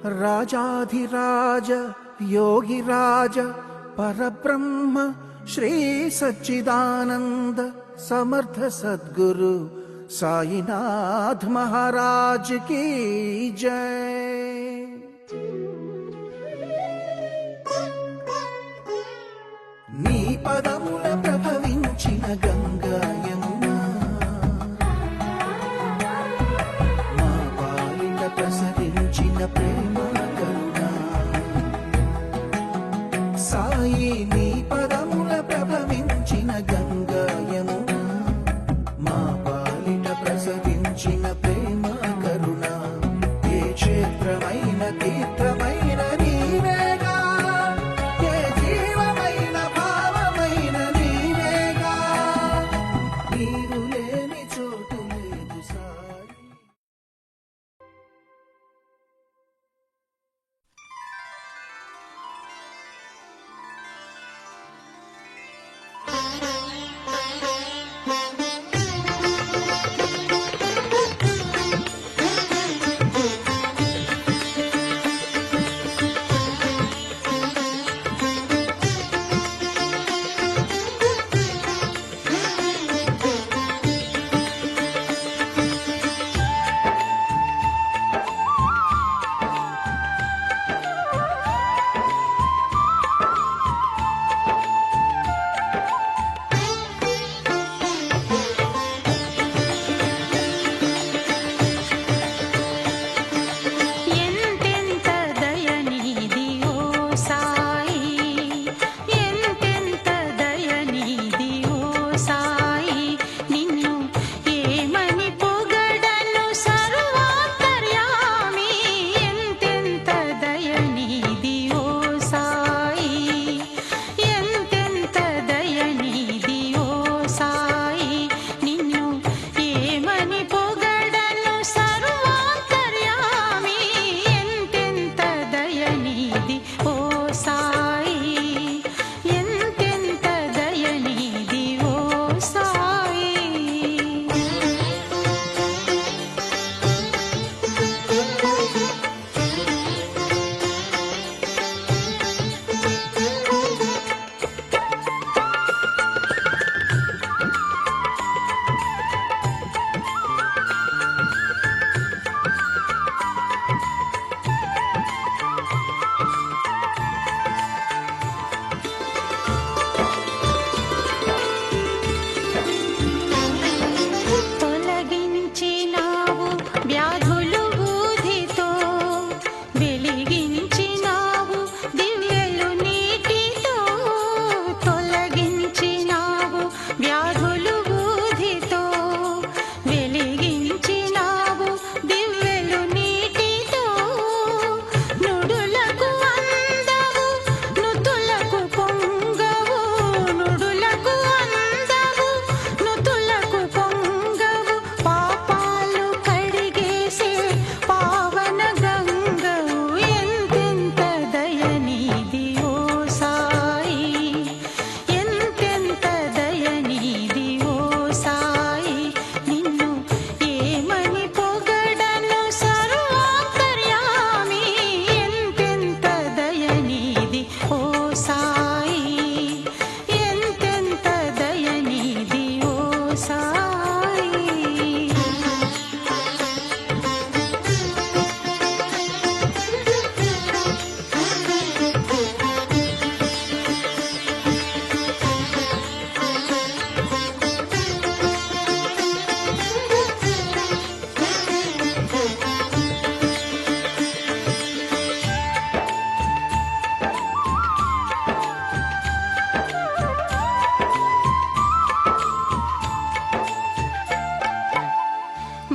राजाधिराज योगिराज परब्रह्म श्री सच्चिदानंद समर्थ सद्गुरु साईनाथ महाराज की जय। నీ పదముల ప్రభవించిన గంగా యమునా మా పాలిట ప్రసరించిన ప్రేమ కరుణా సాయి నీ పదముల ప్రభవించిన గంగా యమునా మా పాలిట ప్రసరించిన ప్రేమ కరుణా ఏ క్షేత్రమైన తీర్థమైన నీవేగా ఏ జీవమైన భావమైన నీవేగా నీవు లేని చోటు లేదు సాయి।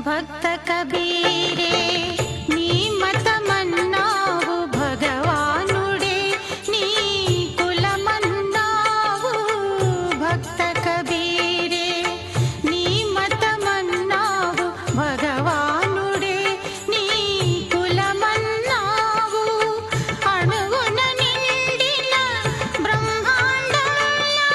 भक्त कबीरे नी मतमन्नावु भगवानुडे नी कुलमन्नावु भक्त कबीरे नी मतमन्नावु भगवानुडे नी कुलमन्नावु अणुगुन निंडिन ब्रह्मांडया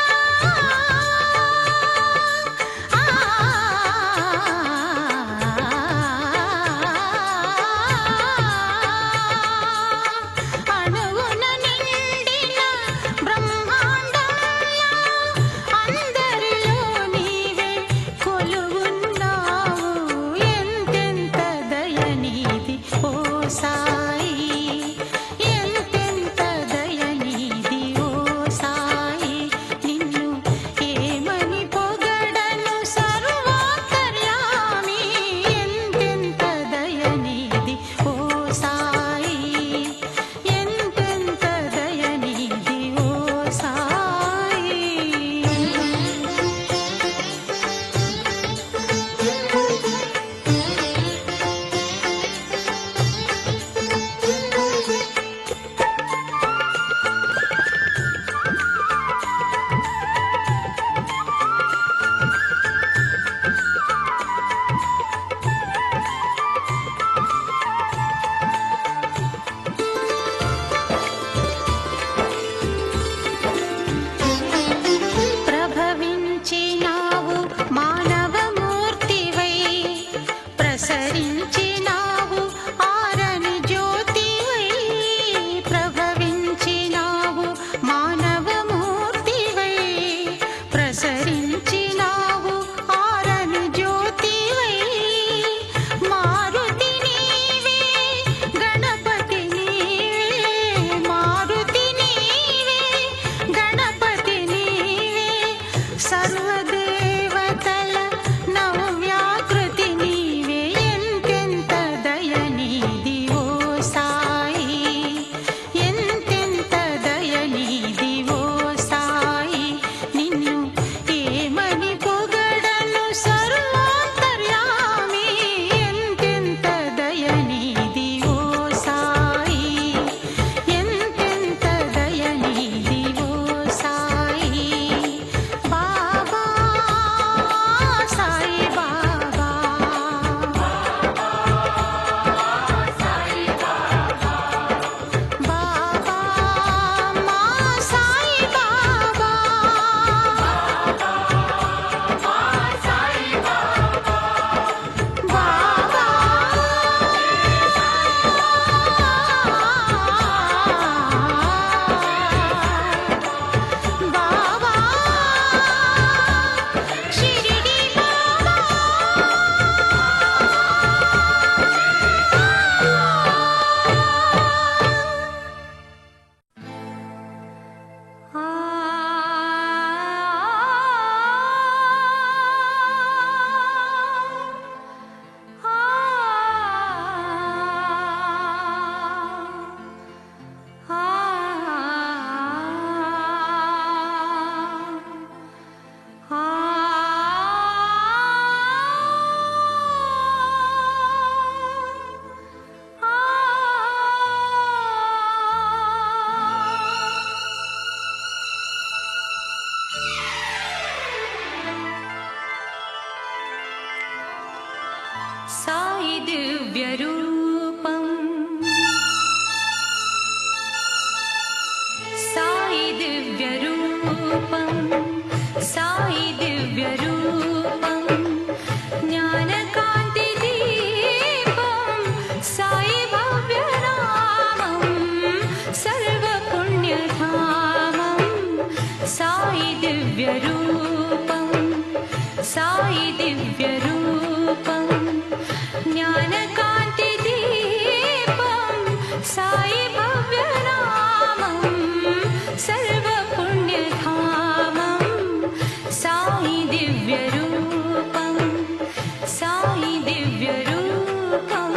సాయి దివ్య రూపం సాయి దివ్య రూపం సాయి దివ్య రూపం జ్ఞానకాంతి దీపం సాయి భవ్య నామం సర్వ పుణ్యధామం సాయి దివ్య రూపం సాయి దివ్య రూపం జ్ఞానకాంతి దీపం సాయి భవ్య నామం సర్వ పుణ్యధామం సాయి దివ్య రూపం సాయి దివ్య రూపం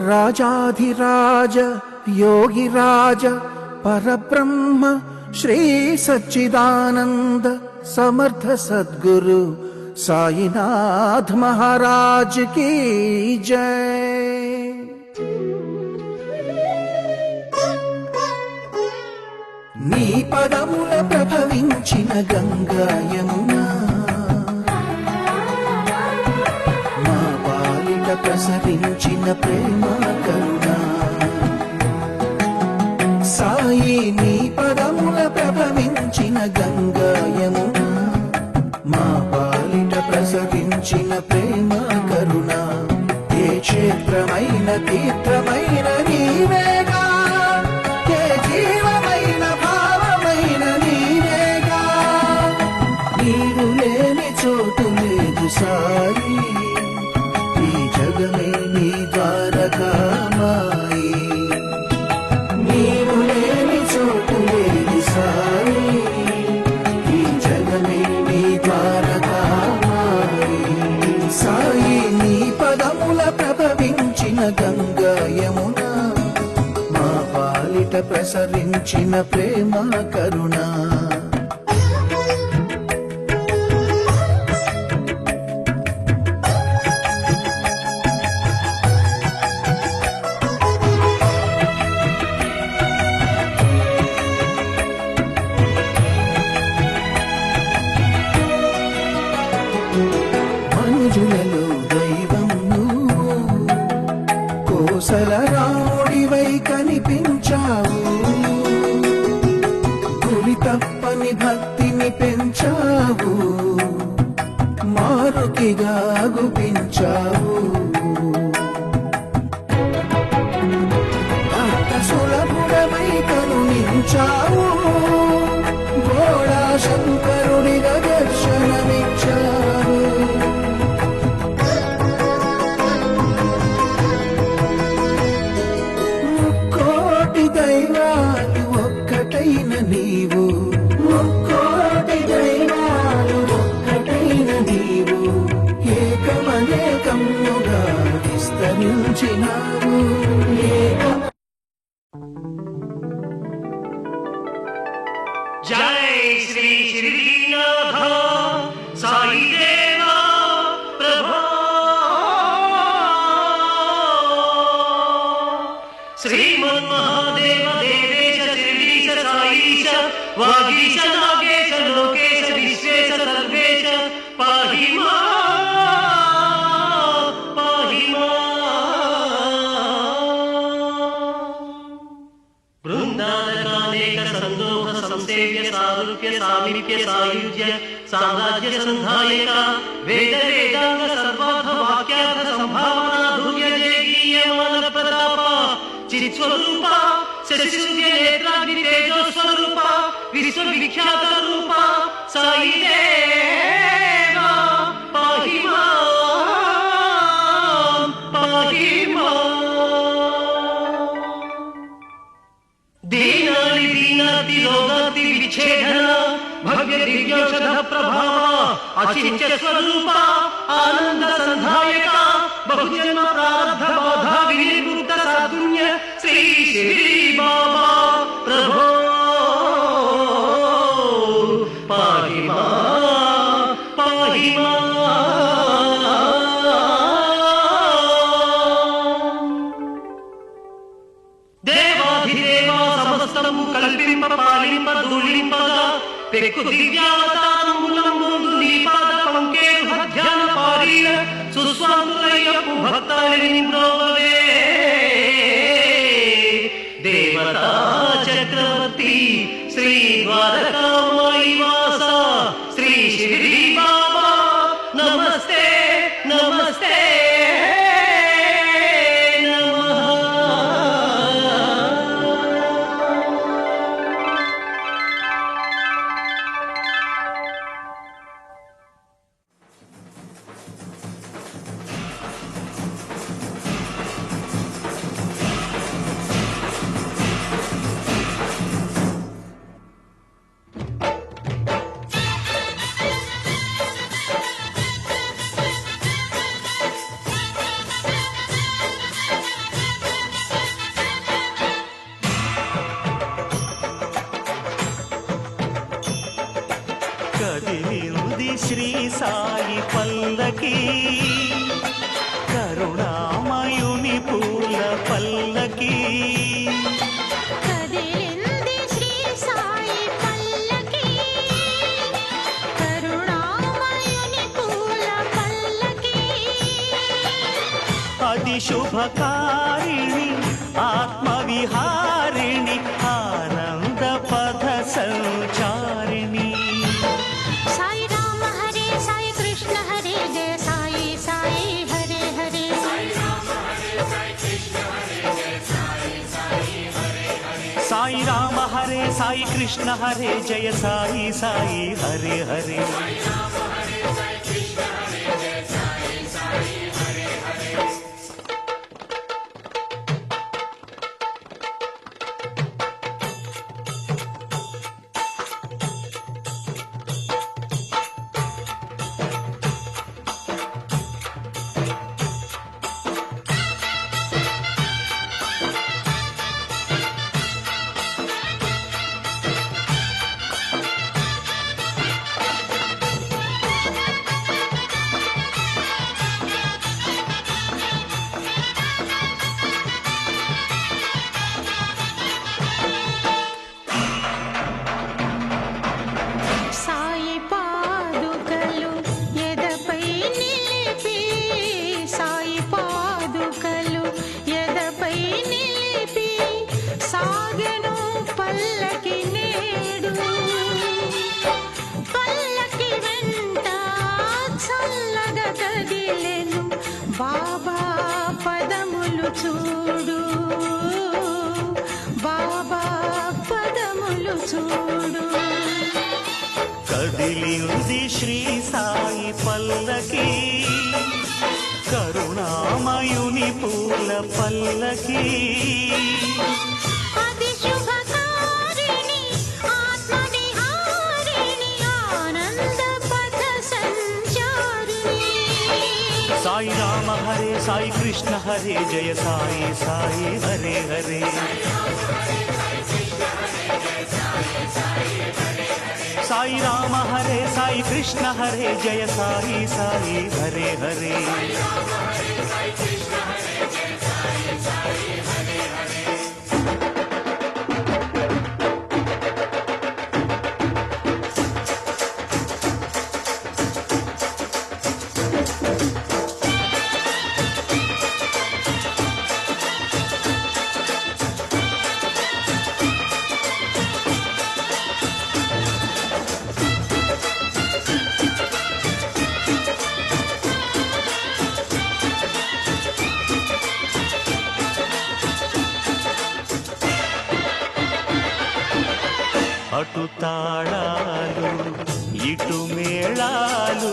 రాజాధిరాజ యోగిరాజ పరబ్రహ్మ శ్రీ సచ్చిదానంద సమర్థ సద్గురు సాయినాథ్ మహారాజ్ की जय। నీ పదముల ప్రభవించిన గంగా యమునా మా పాలిట ప్రసరించిన ప్రేమ కరుణ సాయి నీ పదముల ప్రభవించిన గంగా యమునా మా పాలిట ప్రసరించిన ప్రేమ కరుణ ఏ క్షేత్రమైన తీర్థమైన నీవేగా ఏ జీవమైన భావమైన నీవేగా నీరు లేని చోటు లేదు సాయి ఈ జగమే నీ ద్వారకామాయి నీవు లేని చోటు లేదు సాయి ఈ జగమే నీ ద్వారకామాయి సాయి నీ పదముల ప్రభవించిన గంగా యమునా మా పాలిట ప్రసరించిన ప్రేమ కరుణ మనుజులలో దైవం నువ్వు కోసల రాముడివై కనిపించావు గురి తప్పని భక్తిని పెంచావు మారుతిగా గుపించావు అంత సులభుడమై కరుణించావు గోడా శంకరుడిగా దర్శనమిచ్చావు ముక్కోటి దైవాలు ఒక్కటైన నీవు ముక్కోటి దైవాలు ఒక్కటైన నీవు ఏకమనేకముగా విస్తరించినావు जय श्री श्रीनाथ साई देवा प्रभो श्रीमन्महादेव देवेश श्रीश साईश वागीश नागेश लोकेश विश्वेश सर्वेश पाहि बृंदारकानेक संदोह संसेव्य सारूप्य सामीप्य सायुज्य साम्राज्य संधायका वेद वेदांग सर्वार्थ वाक्यार्थ संभावना धुर्य जयगीयमान प्रताप चित्स्वरूप शशिसूर्य नेत्राग्नि तेजो स्वरूप विश्वविख्यात रूप साई देवा पाहि मां दीनानि दीनाति रोगाति विच्छेदन भव्य दिव्यौषध प्रभाव अचिंत्य स्वरूप आनंद संधायक बहुजन्म प्रारब्ध बोधा विनिर्मुक्त साधुन्य श्री श्री बाबा प्रभो पाहि मां దేవాధిదేవా సమస్తము కల్పింప పాలింప ధూళింపగా పెక్కు దివ్యావతారములంబుందు నీ పాద పంకేరు ధ్యాన పారీణ సుస్వాములయ్యపు భక్తాళిని బ్రోవవే దేవతా చక్రవర్తి శ్రీ ద్వారకామాయి వాస శ్రీ శ్రీ బాబా నమస్తే నమస్తే శ్రీ సాయి పల్లకి కరుణామయుని పూల పల్లకి కదిలింది శ్రీ సాయి పల్లకి కరుణామయుని పూల పల్లకి అది శుభకారిణి ఆత్మవిహారిణి ఆనంద పథ సంచారిణి సాయి రామ హరే సాయి కృష్ణ హరే జయ సాయి సాయి హరే హరే సాయి రామ హరే సాయి కృష్ణ హరే జయ సాయి సాయి హరే హరే సాయి పాదుకలు ఎదపై నిలిపి సాయి పాదుకలు ఎదపై నిలిపి సాగెను పల్లకి నేడు పల్లకి వెంట చల్లగా కదిలెను బాబా పదములు చూడు బాబా పదములు చూడు కదిలింది శ్రీ సాయి పల్లకి కరుణామయుని పూల పల్లకి అది శుభకారిణి ఆత్మవిహారిణి ఆనంద పథ సంచారిణి సాయి రామ హరే సాయి కృష్ణ హరే జయ సాయి సాయి హరే హరే సాయి రామ హరే సాయి కృష్ణ హరే జయ సాయి సాయి హరే హరే అటు తాళాలు ఇటు మేళాలు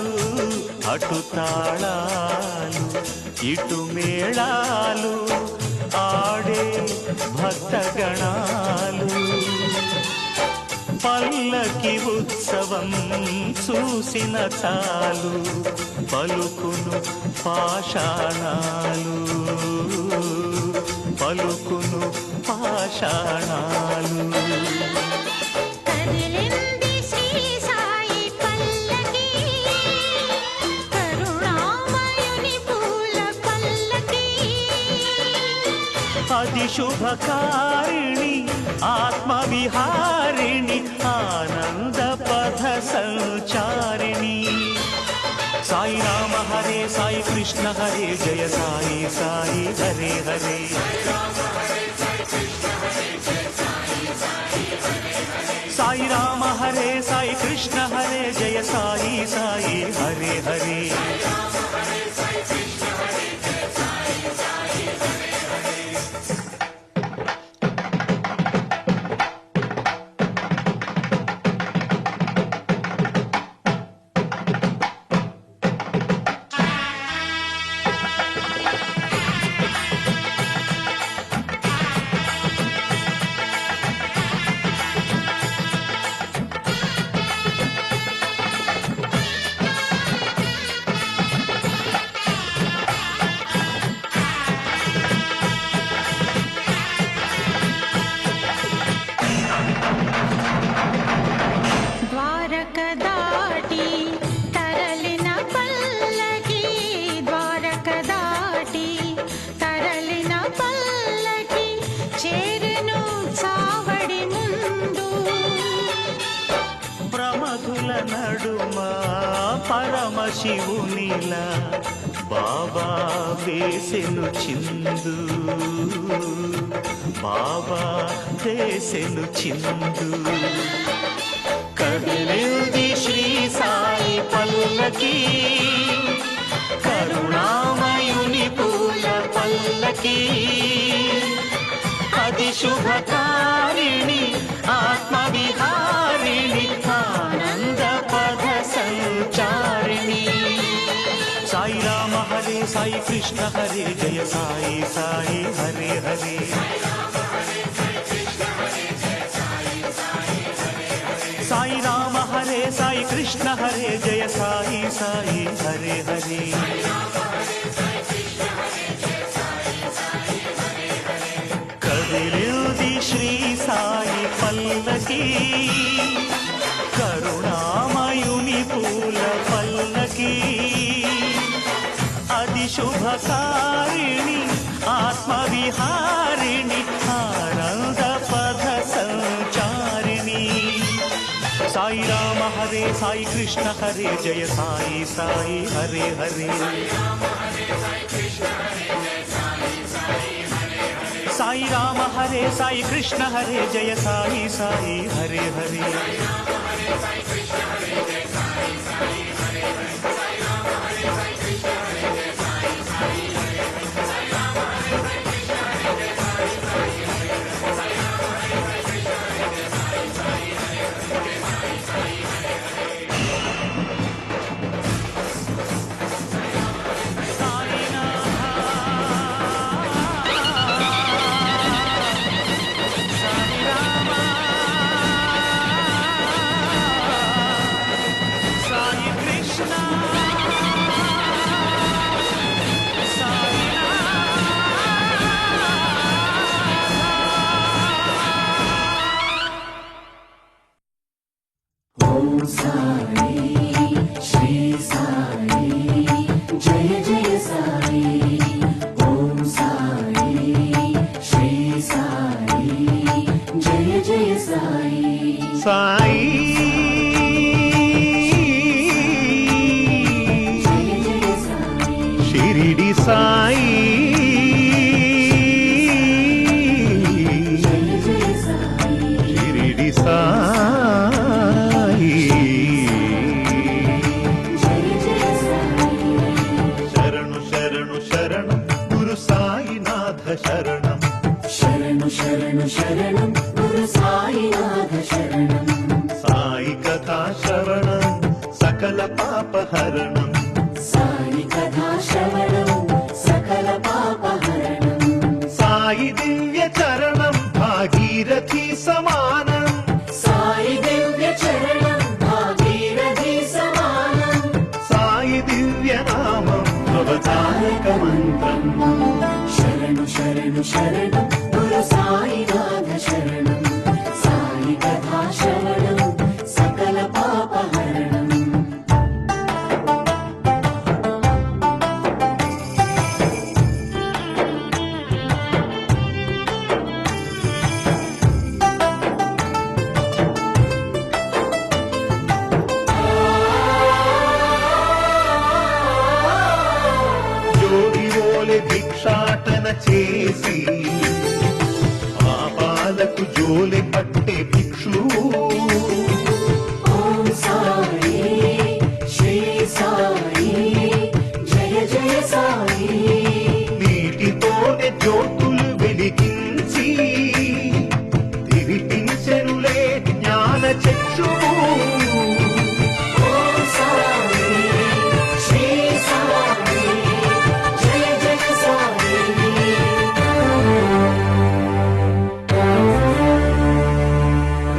అటు తాళాలు ఇటు మేళాలు ఆడే భక్తగణాలు పల్లకి ఉత్సవం చూసిన చాలు పలుకును పాషాణాలు పలుకును పాషాణాలు కదిలింది శ్రీ సాయి పల్లకి కరుణామయుని పూల పల్లకి అది శుభకారిణి ఆత్మవిహారిణి ఆనంద పథ సంచారిణి సాయి రామ హరే సాయి కృష్ణ హరే జయ సాయి సాయి హరే హరే సాయి రామ హరే సాయి కృష్ణ హరే జయ సాయి సాయి హరే హరే ద్వారక దాటి సమాధుల నడుమ పరమశివునిలా బాబా వేసెను చిందు, బాబా వేసెను చిందు. కదిలింది శ్రీ సాయి పల్లకి, కరుణామయుని పూల పల్లకి. అది శుభకారిణి ఆత్మవిహారిణి ఆనంద పద సంచారిణి. సాయి రామ హరే సాయి కృష్ణ హరే జయ సాయి సాయి హరే హరే. సాయి రామ హరే సాయి కృష్ణ హరే జయ సాయి సాయి హరే హరే. కదిలింది శ్రీ సాయి పల్లకి, కరుణామయుని పూల పల్లకి. అది శుభకారిణి ఆత్మవిహారిణి ఆనంద పద సంచారిణి. సాయి రామ హరే సాయి కృష్ణ హరే జయ సాయి సాయి హరే హరే. సాయి రామ హరే సాయి కృష్ణ హరే జయ సాయి సాయి హరే హరే. షిరిడి సాయి షిరిడి సాయి. శరణు శరణు శరణు గురు సాయినాథ శరణం. శరణు శరణు శరణం గురు సాయినాథ శరణం. సాయి కథా శ్రవణం సకల పాపహరణం. సాయి కథా శ్రవణం సకల పాపహరణం. సాయి దివ్య చరణం భాగీరథి సమానం. సాయి దివ్య చరణం భాగీరథి సమానం. సాయి దివ్య నామం భవతారక మంత్రం. శరణు శరణు శరణం గురు సాయినాథ శరణం. సాయి కథా శ్రవణం సకల పాపహరణం. భిక్షాటన చేసి పాపాలకు జోలె పట్టే భిక్షు. ఓం సాయి శ్రీ సాయి జయ జయ సాయి. నీటితోనే జ్యోతులు వెలిగించి తిరిపించెనులే జ్ఞాన చక్షు. ఓం సాయి శ్రీ సాయి జయ జయ సాయి.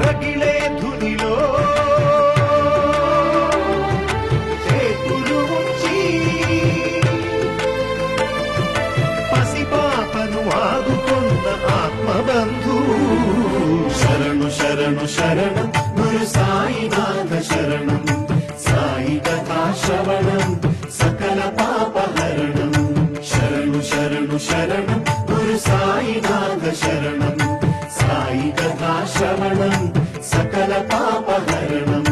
రగిలే ధునిలో చేతులు ఉంచి పసిపాపను ఆదుకున్న ఆత్మబంధు. శరణు శరణు శరణం గురు సాయినాథ శరణం. సాయి కథా శ్రవణం సకల పాపహరణం. శరణు శరణు శరణం గురు సాయినాథ శరణం. సాయి కథా శ్రవణం సకల పాపహరణం.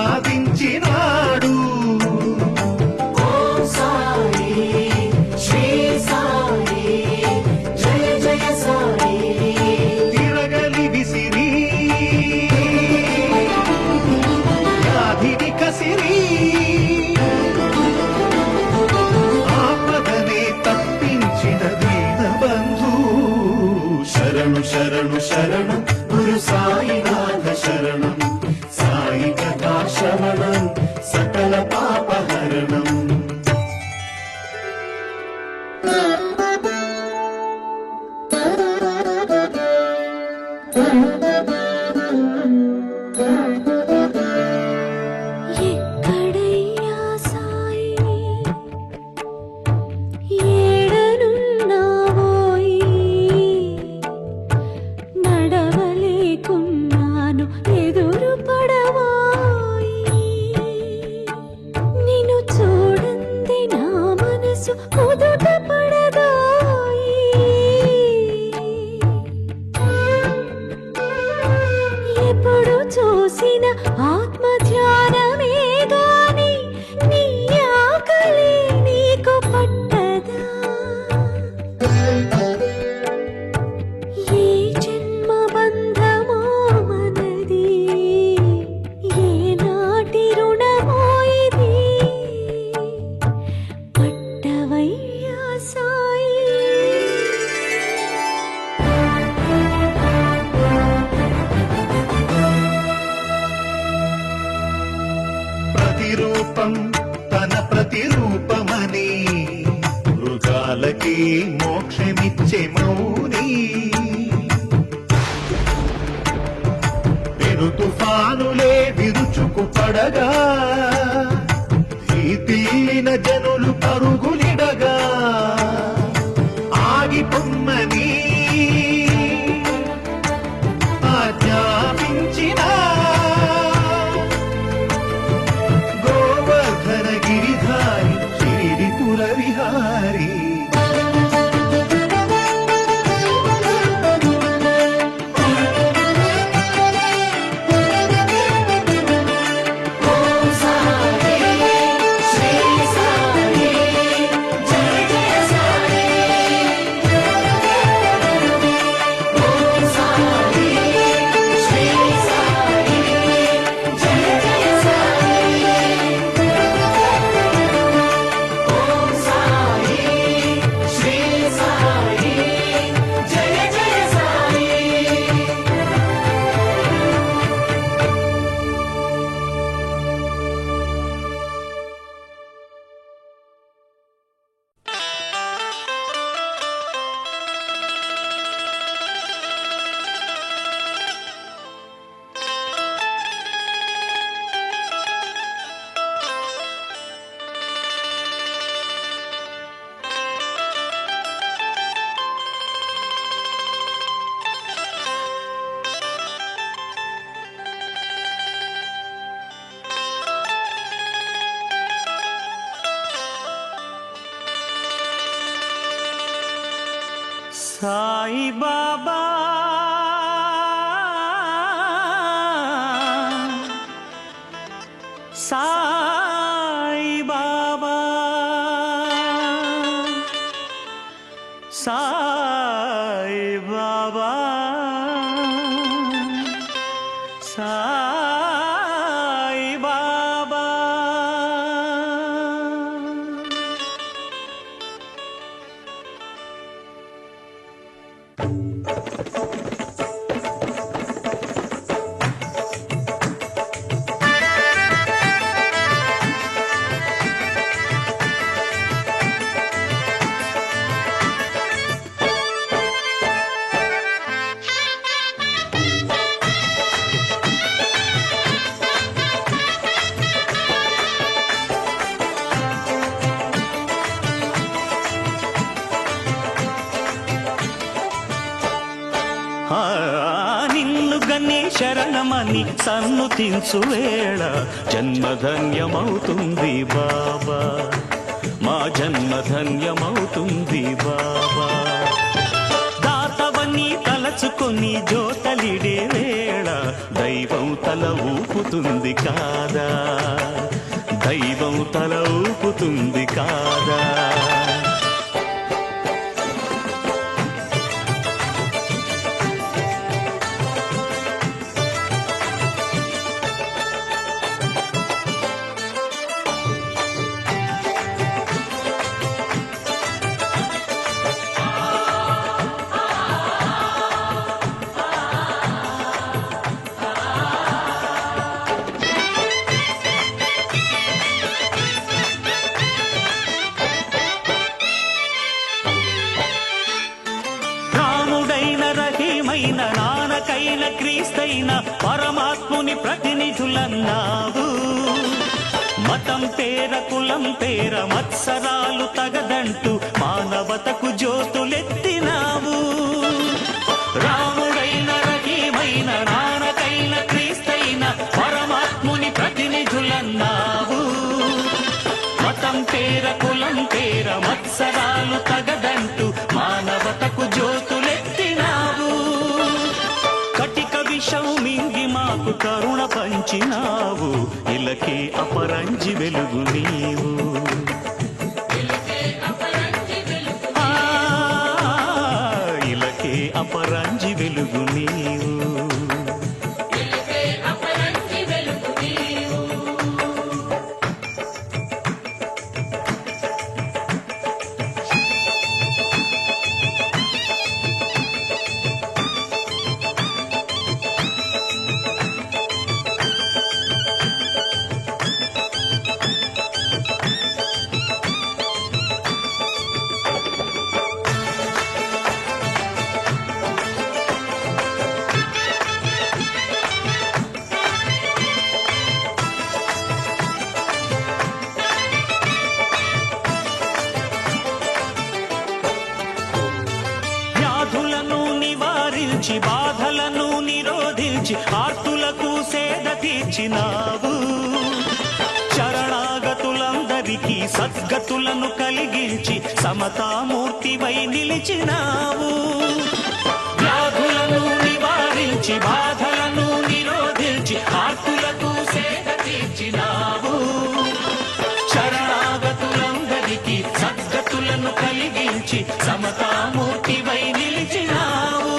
ప్రసాదించినాడు. ఓం సాయి శ్రీ సాయి జయ జయ సాయి తిరగలి విసిరి వ్యాధిని కసిరి ఆపదనే తప్పించిన దీన బంధు. శరణు శరణు శరణు గురు సాయినాథ శరణం. సాయి కథా శ్రవణం సకల పాపహరణం. ఎక్కడయ్యా సాయి ఏడనున్నావోయి నడవలేకున్నాను ఎదురు పడవాయి నిన్ను చూడంది నా మనసు కుదుట పడదాయి ఎప్పుడు చూసిన ఆత్మ ధ్యానమే గాని నీ ఆకలి నీకు పట్టదా ఏ జన్మ బంధమో మనది ఏ నాటి రుణమో ఇది పట్టవయ్యా సాయి ప్రతిరూపం తన ప్రతిరూపమని మృగాలకి మోక్షమిచ్చే మౌని. పెను తుఫానులే విరుచుకు పడగా భీతిల్లిన జనులు పరుగులిడగా ఆగిపోమ్మని ఆజ్ఞాపించిన గోవర్ధన గిరిధారి శ్రీపుర విహారీ. ఓం సాయి శ్రీ సాయి జయ జయ సాయి ఓం సాయి శ్రీ సాయి జయ జయ సాయి ఓం సాయి శ్రీ సాయి జయ జయ సాయి సాయి బాబా సాయి బాబా సాయి బాబా సాయి బాబా నిన్ను గని శరణమని సన్నుతించు వేళ జన్మధన్యమవుతుంది బాబా, మా జన్మధన్యమవుతుంది బాబా. దాతవని తలచుకొని జోతలిడే వేళ దైవం తల ఊపుతుంది కాదా, దైవం తల ఊపుతుంది కాదా. రహీమైన నానకైన క్రీస్తైన పరమాత్ముని ప్రతినిధులన్నావు. మతం పేర కులం పేర మత్సరాలు తగదంటూ మానవతకు జ్యోతులెత్తినావు. రాముడైన రహీమైన నానకైన క్రీస్తైన పరమాత్ముని ప్రతినిధులన్నావు. మతం పేర కులం పేర మత్సరాలు తగదంటూ మానవతకు జ్యోతులెత్తినావు. కటిక విషం మింగి మాకు కరుణ పంచినావు. ఇలకే అపరంజి వెలుగు నీవు. ఇలకే అపరంజి వెలుగు నీవు. బాధలను నిరోధించి ఆర్తులకు సేద తీర్చినావు. శరణాగతులందరికీ సద్గతులను కలిగించి సమతామూర్తివై నిలిచినావు. వ్యాధులను నివారించి బాధలను నిరోధించి ఆర్తులకు సేద తీర్చినావు. శరణాగతులందరికీ సద్గతులను కలిగించి సమతామూర్తివై నిలిచినావు.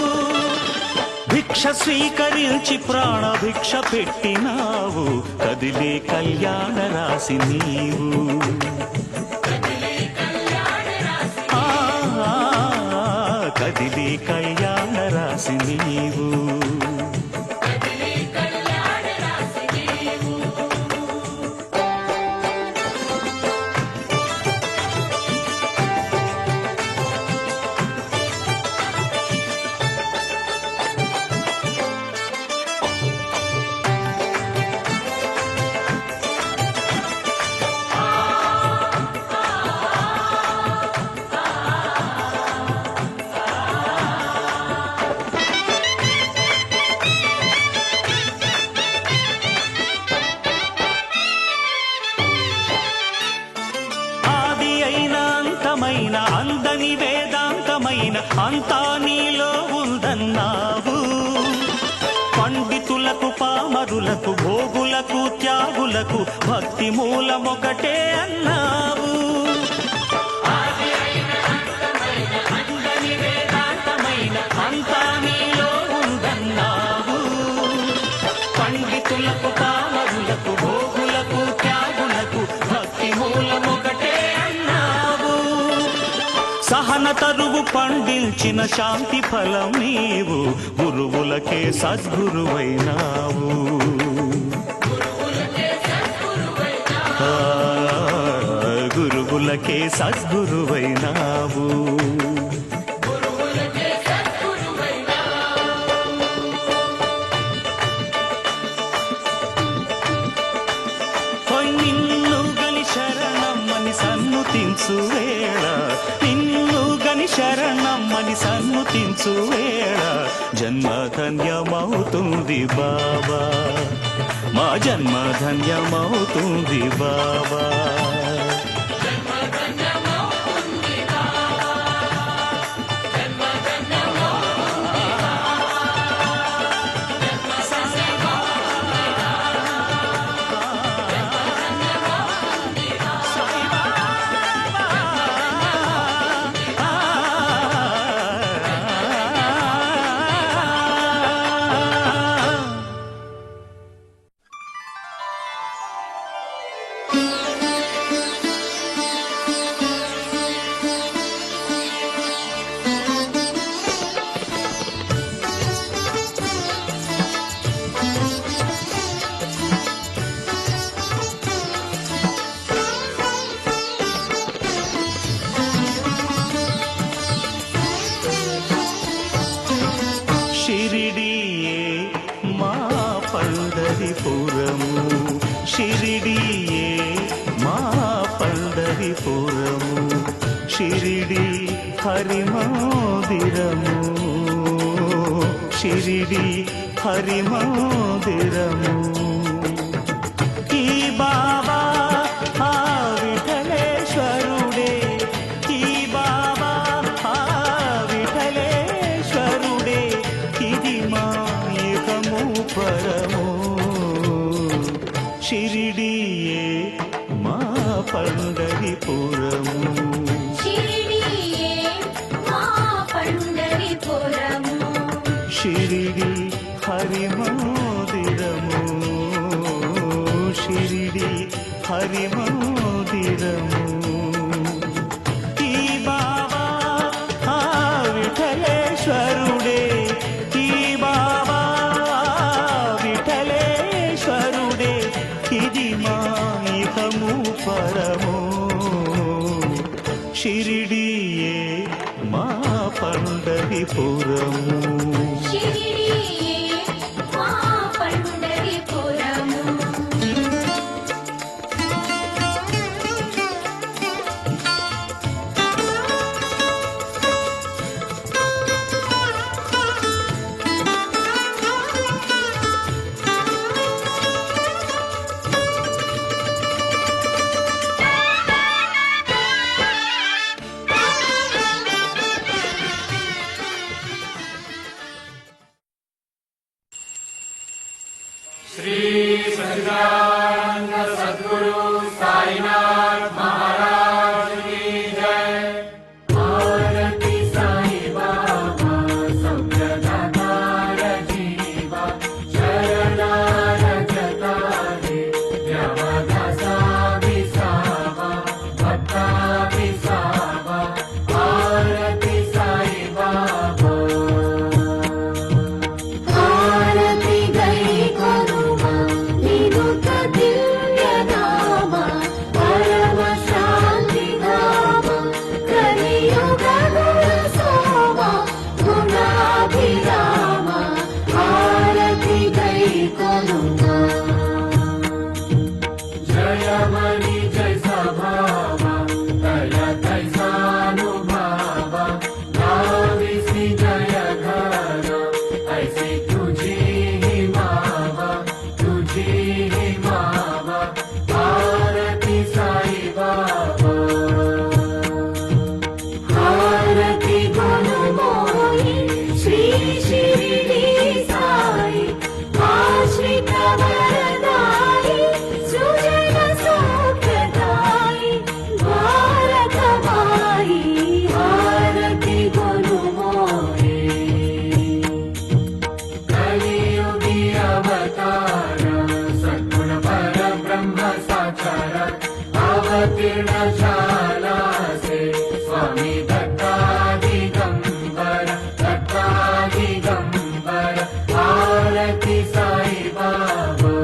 భిక్ష స్వీకరించి ప్రాణభిక్ష పెట్టినావు. కదిలే కళ్యాణ రాశి నీవు. కదిలే కళ్యాణ రాశి నీవు. అందని వేదాంతమైన అంతా నీలో ఉందన్నావు. పండితులకు పామరులకు భోగులకు త్యాగులకు భక్తి మూలమొకటే అన్నావు. అందని వేదాంతమైన అంతా నీలో ఉందన్నావు. పండితులకు పామరులకు భోగులకు త్యాగులకు భక్తి మూలమొకటే అన్నావు. సహన తరువు పండించిన శాంతి ఫలం నీవు. గురువులకే సద్గురువైనావు. గురువులకే సద్గురువైనావు. నిన్ను గని శరణమ్మని సన్నుతించు వేళ, నిన్ను గని శరణమ్మని సన్నుతించు వేళ జన్మ ధన్యమవుతుంది బాబా. మా జన్మ ధన్యమవుతుంది బాబా. షిరిడియే మా పండరిపురము షిరిడి హరి మందిరము షిరిడి హరి మందిరము ఈ బాబా ఆ విఠలేశ్వరుడే ఈ బాబా ఆ విఠలేశ్వరుడే ఇది మా ఇహము పరము షిరిడియే మా పండరిపురము షిరిడియే మా పండరిపురము షిరిడి హరి మందిరము షిరిడి హరి మందిరము ఈ బాబా ఆ విఠలేశ్వరుడే ఈ బాబా విఠలేశ్వరుడే ఇది మా ఇహము పరము షిరిడియే మా పండరిపురము షిరిడియే మా పండరిపురము श्री सच्चिदानंद सद्गुरु साईनाथ महाराज की जय। आरती साई बाबा संप्रदातार जीवा शरणार जतारे व्यवधासा विसावा भक्ता विसावा आरती साई बाबा आरती गई करुणा निरुत दिव्य नाम परम शांति धाम कलियुग गुण सोमा गुणाभिराम आरती गई करुणा जय मणि जय सभावा दया तैसानुभावा नाविसी जय घर ऐसी तुझी ही मावा तुझी ही मावा आरती साई बाबा आरती गुण मोहि श्री शिरडी साई आश्रित वरदाई सुजन सौख्यदाई भारत माई आरती गुण मोहि कलियुगी अवतार सद्गुण पर ब्रह्म साकार अवतीर्ण झाला से स्वामी दत्तादिगंबर दत्तादिगंबर आरती साई बाबा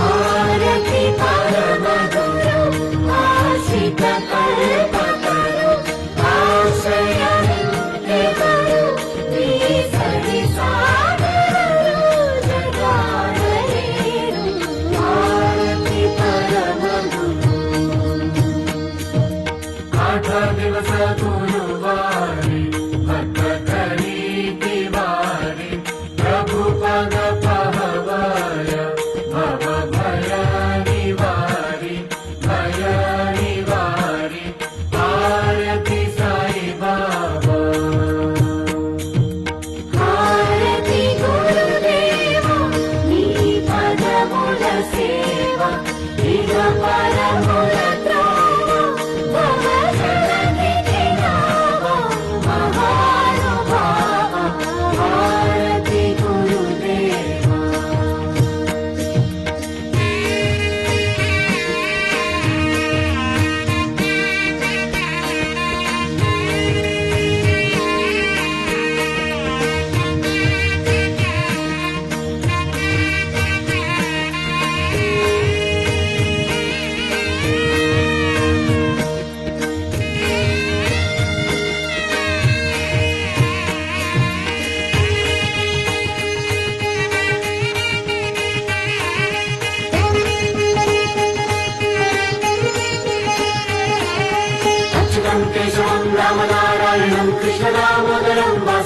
आरती परम गुरु आश्रित कल्पतरु आश्रय नित्य गुरु द्विसरि सागरु जगाधरेरु आरती परम गुरु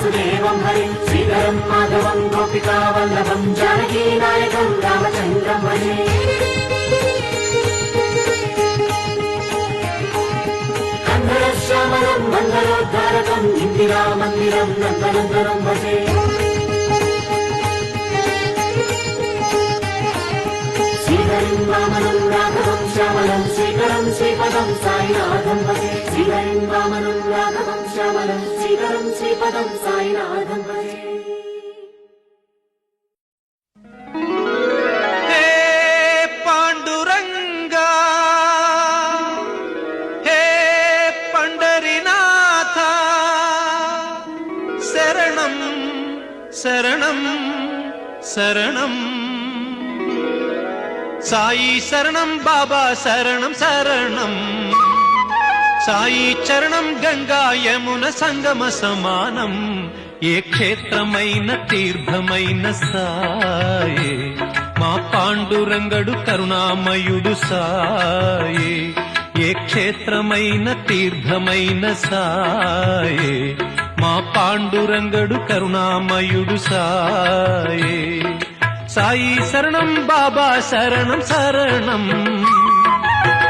वासुदेवं हरिं श्रीधरं माधवं गोपिका वल्लभं जानकी नायकं रामचन्द्रं भजे श्यामलं मन्दरोद्धारकम् इंदिरा मन्दिरं नन्दनन्दनं भजे श्रीहरिं वामनं राघवं श्यामलं श्रीकरं श्रीपदं साईनाथं भजे श्रीहरिं वामनं राघवं श्यामलं श्रीकरं श्रीपदं साईनाथं भजे శరణం శరణం సాయి శరణం బాబా శరణం శరణం సాయి చరణం గంగా యమున సంగమ సమానం ఏ క్షేత్రమైన తీర్థమైన సాయే మా పాండురంగడు కరుణామయుడు సాయే ఏ క్షేత్రమైన తీర్థమైన సాయే మా పాండురంగడు కరుణామయుడు సాయే సాయి శరణం బాబా శరణం శరణం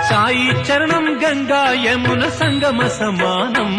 సాయి చరణం గంగా యమున సంగమ సమానం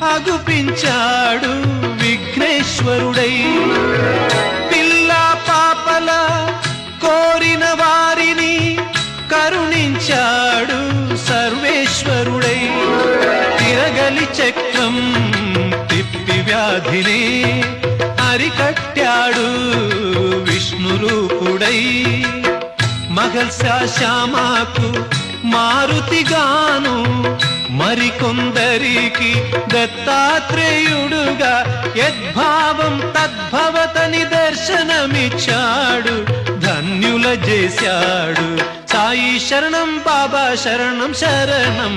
అగుపించాడు విఘ్నేశ్వరుడై పిల్ల పాపల కోరిన వారిని కరుణించాడు సర్వేశ్వరుడై తిరగలి చక్రం తిప్పి వ్యాధిని అరికట్టాడు విష్ణు రూపుడై మగల్సా శ్యామకు మారుతిగాను మరికొందరికి దత్తాత్రేయుడుగా యద్భావం తద్భవతని దర్శనమిచ్చాడు ధన్యుల చేశాడు సాయి శరణం బాబా శరణం శరణం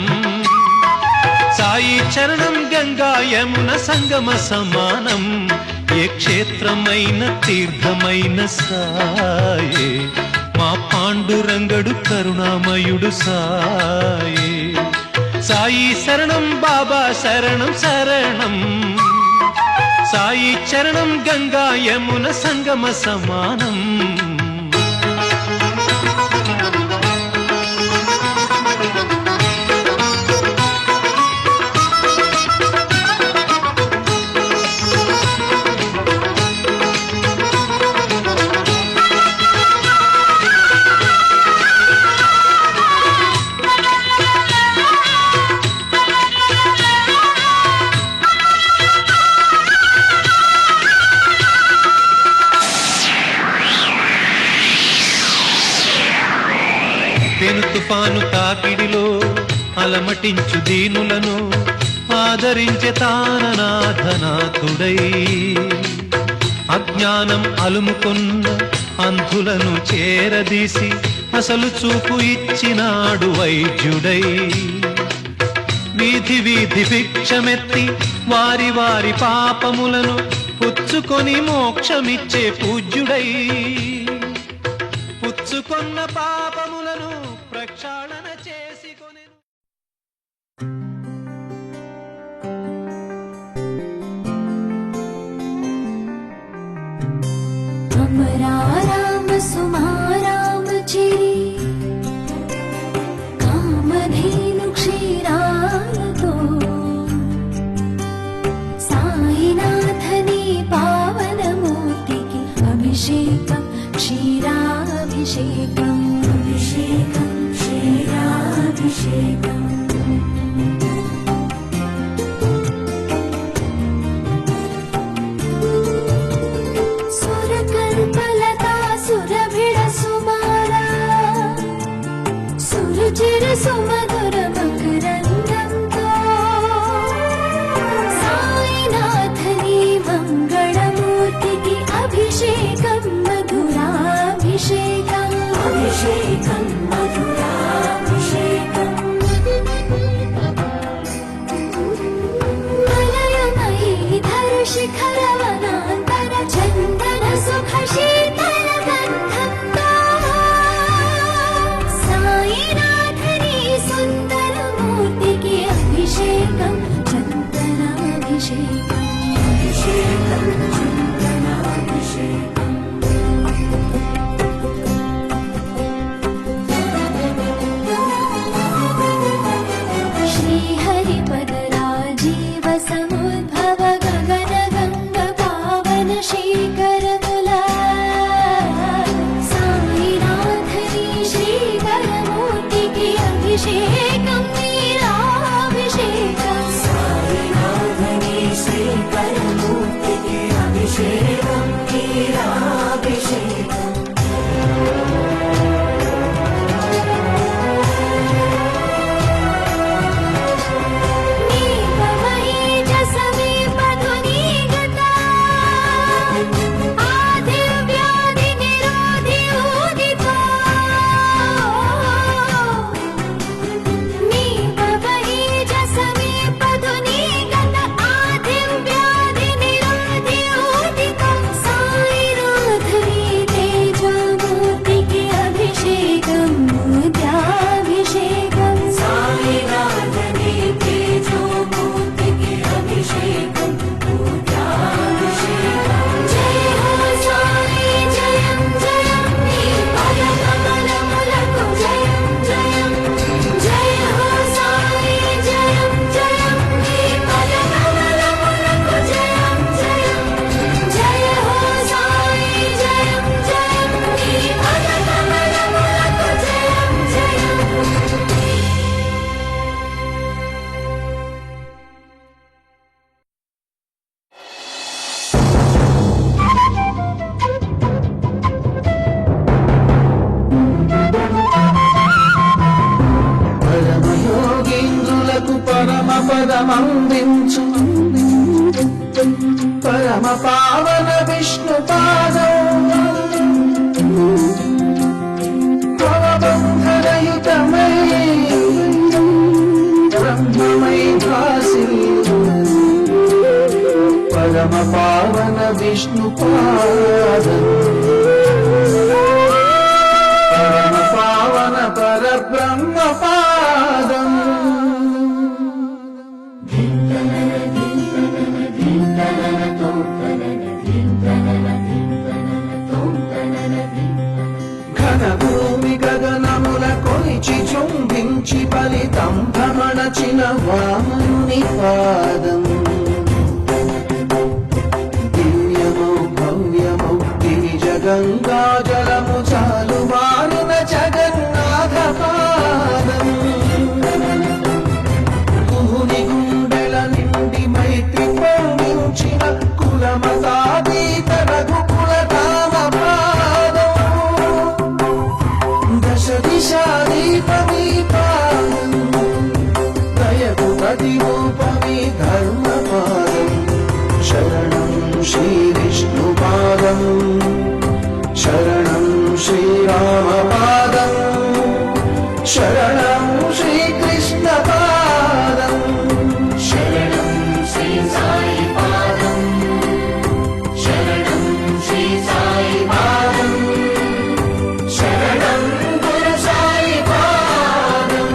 సాయి చరణం గంగా యమున సంగమ సమానం ఏ క్షేత్రమైన తీర్థమైన సాయే మా పాండురంగడు కరుణామయుడు సాయే సాయి శరణం బాబా శరణం శరణం సాయి చరణం గంగా యమున సంగమ సమానం పెను తుఫాను తాకిడిలో అలమటించు దీనులను ఆదరించే తాననాథనాథుడై అజ్ఞానం అలుముకున్న అంధులను చేరదీసి అసలు చూపు ఇచ్చినాడు వైద్యుడై వీధి వీధి భిక్షమెత్తి వారి వారి పాపములను పుచ్చుకొని మోక్షమిచ్చే పూజ్యుడై పుచ్చుకొన్న పాపములను ప్రక్షాళన చేసుకొనెను हमरा राम सुमाराम चिरी कामधेनु क्षीरालतो साईनाथनी पावन मूर्तिकी अभिषेकं क्षीराभिषेकम् अभिषेकं क्षीराभिषेकम् सुरकल्पलता सुरभिड सुमारा श्रीहरिपद राजीव समुद्भव गगन गंग पावन श्रीकरमुला साईनाथनी श्रीकरमूर्ति की अभिषेकं वीराभिषेकं साईनाथनी श्रीकरमूर्ति की अभिषेकं वीराभिषेकं పరమయోగీంద్రులకు పరమ పదమందించు పరమ పావన విష్ణు పాదం భవబంధనయుతమై బ్రహ్మమై భాసి పరమ పావన విష్ణు పాదం పరమ పావన పరబ్రహ్మ పాదం ఘన భూమి గగనముల కొలిచి చుంబించి ఫలితం భ్రమణచిన వామనుని పాదం దివ్యమౌ భవ్యమౌ గిరిజ గంగా జలము చాలు వారిన జగన్నాథ పాదం కుహుని గుండెల నిండి మైత్రి పొందించిన కులమతాతీత రఘుకుల ధామ పాదం దశ దిశాదీపమీ పాదం దయకు ప్రతిరూపమీ ధర్మ పాదం శరణం శ్రీ విష్ణు పాదం శరణం శ్రీరామ పాదం శరణం శ్రీకృష్ణ పాదం శరణం శ్రీ సాయి పాదం శరణం శ్రీ సాయి పాదం శరణం గురు సాయి పాదం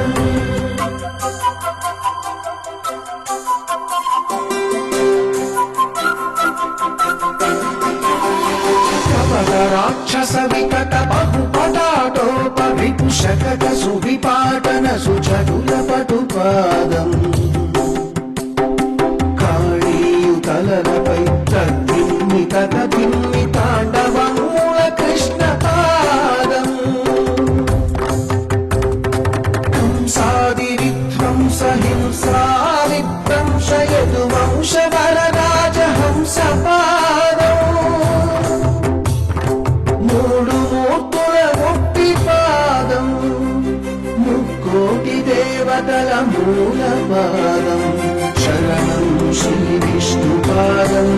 కపట రాక్షస వికట బహుపటాటోప విపుషకట సువిపాటన సుచటుల పటుపాదం కాళీయుతలపై తద్దిమ్మి తదిమ్మి తాండవమూల కృష్ణ పాదం కంసాది విధ్వంస హింసా విధ్వంసయదు వంశవర రాజహంస పాదం మూడు మూర్తుల ముక్తి పాదం ముక్కోటి దేవతల మూల పాదం శరణం శ్రీ విష్ణు పాదం